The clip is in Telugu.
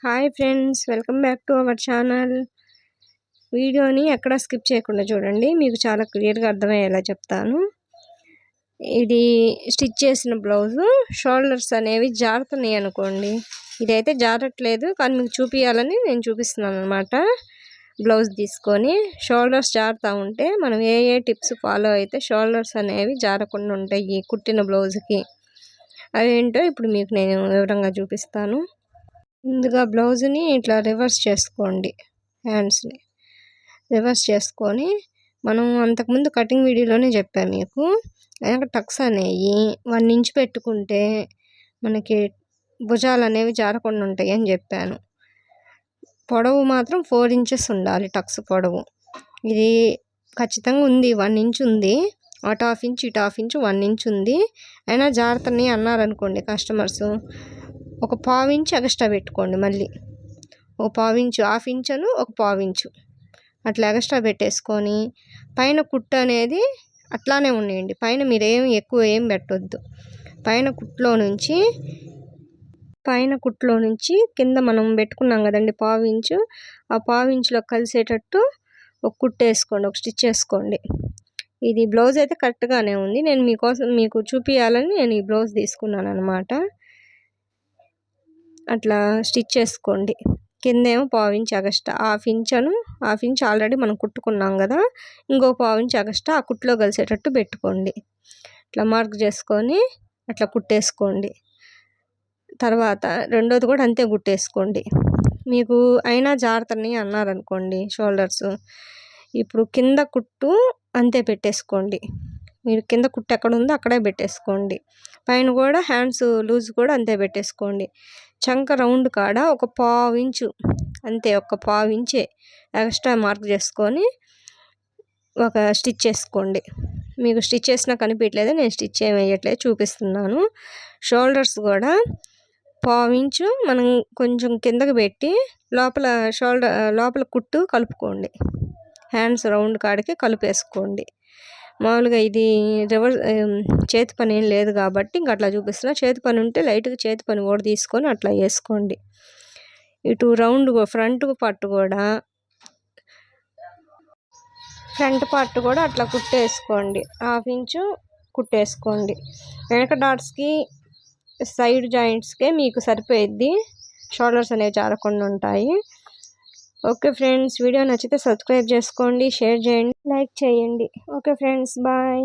Hi friends, welcome back to our channel. వీడియోని ఎక్కడ స్కిప్ చేయకుండా చూడండి, మీకు చాలా క్లియర్గా అర్థమయ్యేలా చెప్తాను. ఇది స్టిచ్ చేసిన బ్లౌజు. షోల్డర్స్ అనేవి జారుతున్నాయి అనుకోండి, ఇదైతే జారట్లేదు కానీ మీకు చూపించాలని నేను చూపిస్తున్నాను అనమాట. బ్లౌజ్ తీసుకొని షోల్డర్స్ జారుతూ ఉంటే మనం ఏ టిప్స్ ఫాలో అయితే షోల్డర్స్ అనేవి జారకుండా ఉంటాయి కుట్టిన బ్లౌజ్కి, అవేంటో ఇప్పుడు మీకు నేను వివరంగా చూపిస్తాను. ముందుగా బ్లౌజ్ని ఇట్లా రివర్స్ చేసుకోండి, హ్యాండ్స్ని రివర్స్ చేసుకొని మనం అంతకుముందు కటింగ్ వీడియోలోనే చెప్పాను మీకు, వెనక టక్స్ అనేవి 1 ఇంచ్ పెట్టుకుంటే మనకి భుజాలు అనేవి జారకుండా ఉంటాయి అని చెప్పాను. పొడవు మాత్రం 4 ఇంచెస్ ఉండాలి, టక్స్ పొడవు. ఇది ఖచ్చితంగా ఉంది, 1 ఇంచ్ ఉంది. అటు 1/2 ఇంచ్ ఇటు 1/2 ఇంచ్ 1 ఇంచ్ ఉంది. అయినా జాగ్రత్తని అన్నారనుకోండి కస్టమర్స్, ఒక 1/4 ఇంచ్ ఎక్స్ట్రా పెట్టుకోండి. మళ్ళీ ఒక 1/4 ఇంచు, 1/2 ఇంచ్ ఒక 1/4 ఇంచు అట్లా ఎక్స్ట్రా పెట్టేసుకొని పైన కుట్టు అనేది అట్లానే ఉండేయండి. పైన మీరేం ఎక్కువ ఏం పెట్టొద్దు. పైన కుట్లో నుంచి కింద మనం పెట్టుకున్నాం కదండి 1/4 ఇంచు, ఆ 1/4 ఇంచులో కలిసేటట్టు ఒక కుట్టు వేసుకోండి, ఒక స్టిచ్ వేసుకోండి. ఇది బ్లౌజ్ అయితే కరెక్ట్గానే ఉంది. నేను మీకు చూపించాలని నేను ఈ బ్లౌజ్ తీసుకున్నాను అనమాట. అట్లా స్టిచ్ చేసుకోండి. కిందేమో 1/4 ఇంచ్ ఎగస్ట్రా, 1/2 ఇంచ్ ఆల్రెడీ మనం కుట్టుకున్నాం కదా, ఇంకో 1/4 ఇంచ్ ఎగస్ట్రా ఆ కుట్లో కలిసేటట్టు పెట్టుకోండి. ఇట్లా మార్క్ చేసుకొని అట్లా కుట్టేసుకోండి. తర్వాత రెండోది కూడా అంతే కుట్టేసుకోండి. మీకు అయినా జాగ్రత్తని అన్నారనుకోండి షోల్డర్స్, ఇప్పుడు కింద కుట్టు అంతే పెట్టేసుకోండి. మీరు కింద కుట్టు ఎక్కడ ఉందో అక్కడే పెట్టేసుకోండి. పైన కూడా హ్యాండ్స్ లూజ్ కూడా అంతే పెట్టేసుకోండి. చంక రౌండ్ కాడ ఒక 1/4 ఇంచు అంతే, ఒక 1/4 ఇంచే ఎక్స్ట్రా మార్క్ చేసుకొని ఒక స్టిచ్ చేసుకోండి. మీకు స్టిచ్ చేసినా కనిపించలేదు, నేను స్టిచ్ ఏమి వేయట్లేదు, చూపిస్తున్నాను. షోల్డర్స్ కూడా 1/4 ఇంచు మనం కొంచెం కిందకి పెట్టి లోపల కుట్టు కలుపుకోండి. హ్యాండ్స్ రౌండ్ కాడికి కలిపేసుకోండి. మామూలుగా ఇది రివర్స్ చేతి పని ఏం లేదు కాబట్టి ఇంక అట్లా చూపిస్తున్నా. చేతి పని ఉంటే లైట్గా చేతి పని కూడా తీసుకొని అట్లా వేసుకోండి. ఇటు రౌండ్ ఫ్రంట్ పార్ట్ కూడా అట్లా కుట్టేసుకోండి. 1/2 ఇంచు కుట్టేసుకోండి. వెనక డాట్స్కి సైడ్ జాయింట్స్కే మీకు సరిపోయిద్ది, షోల్డర్స్ అనేవి జారకుండా ఉంటాయి. ఓకే ఫ్రెండ్స్, వీడియో నచ్చితే సబ్స్క్రైబ్ చేసుకోండి, షేర్ చేయండి, లైక్ చేయండి. Okay friends, bye.